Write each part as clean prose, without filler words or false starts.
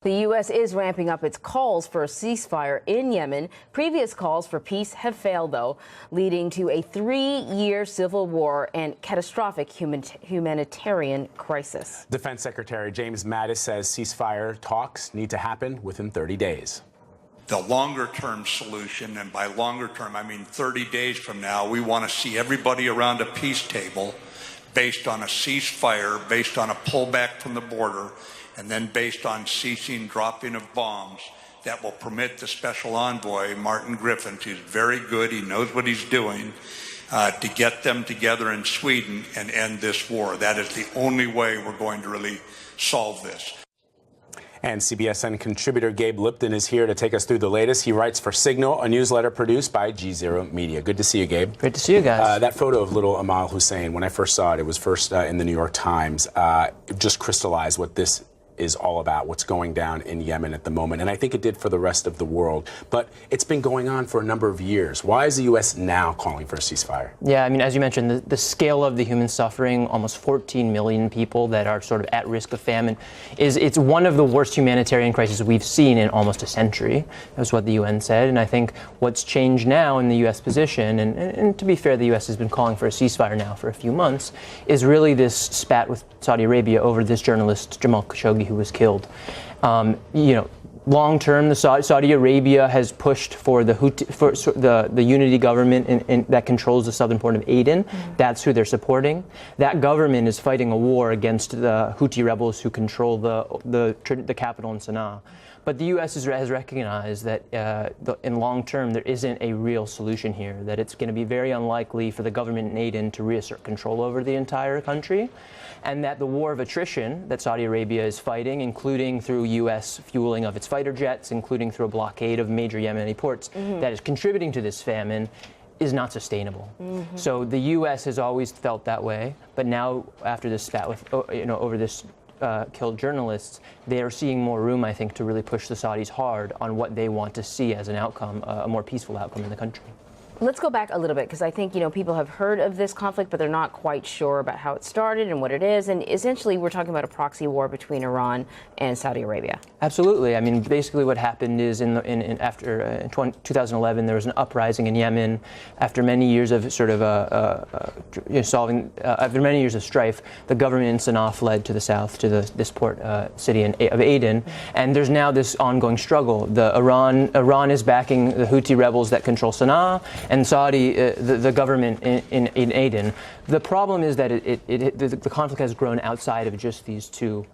The U.S. is ramping up its calls for a ceasefire in Yemen. Previous calls for peace have failed, though, leading to a 3-year civil war and catastrophic humanitarian crisis. Defense Secretary James Mattis says ceasefire talks need to happen within 30 days. The longer-term solution, and by longer term, I mean 30 days from now, we want to see everybody around a peace table based on a ceasefire, based on a pullback from the border, and then based on ceasing dropping of bombs that will permit the special envoy, Martin Griffiths, who's very good, he knows what he's doing, to get them together in Sweden and end this war. That is the only way we're going to really solve this. And CBSN contributor Gabe Lipton is here to take us through the latest. He writes for Signal, a newsletter produced by G0 Media. Good to see you, Gabe. Great to see you guys. That photo of little Amal Hussein, when I first saw it, it was first in the New York Times. It just crystallized what this is all about, what's going down in Yemen at the moment. And I think it did for the rest of the world. But it's been going on for a number of years. Why is the U.S. now calling for a ceasefire? Yeah, I mean, as you mentioned, the scale of the human suffering, almost 14 million people that are sort of at risk of famine, it's one of the worst humanitarian crises we've seen in almost a century. That's what the UN said. And I think what's changed now in the U.S. position, and to be fair, the U.S. has been calling for a ceasefire now for a few months, is really this spat with Saudi Arabia over this journalist, Jamal Khashoggi, who was killed. Long term, Saudi Arabia has pushed for the unity government that controls the southern port of Aden. That's who they're supporting. That government is fighting a war against the Houthi rebels who control the capital in Sana'a. But the U.S. has recognized that in long term there isn't a real solution here, that it's going to be very unlikely for the government in Aden to reassert control over the entire country, and that the war of attrition that Saudi Arabia is fighting, including through U.S. fueling of its fighter jets, including through a blockade of major Yemeni ports, that is contributing to this famine, is not sustainable. So the U.S. has always felt that way, but now after this spat with, over this killed journalists, they are seeing more room, I think, to really push the Saudis hard on what they want to see as an outcome, a more peaceful outcome in the country. Let's go back a little bit, because I think, people have heard of this conflict, but they're not quite sure about how it started and what it is. And essentially, we're talking about a proxy war between Iran and Saudi Arabia. Absolutely. I mean, basically what happened is after 2011, there was an uprising in Yemen. After many years of sort of after many years of strife, the government in Sana'a fled to the south, to this port city of Aden. And there's now this ongoing struggle. Iran is backing the Houthi rebels that control Sana'a, and Saudi, the government in Aden. The problem is that the conflict has grown outside of just these two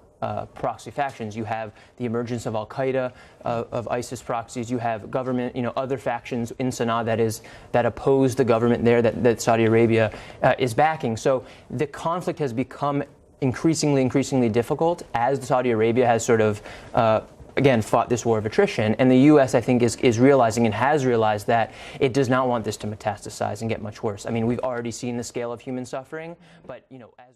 proxy factions. You have the emergence of Al-Qaeda, of ISIS proxies. You have government, other factions in Sana'a that oppose the government there that Saudi Arabia is backing. So the conflict has become increasingly difficult as Saudi Arabia has sort of again, fought this war of attrition. And the U.S., I think, is realizing and has realized that it does not want this to metastasize and get much worse. I mean, we've already seen the scale of human suffering, but, as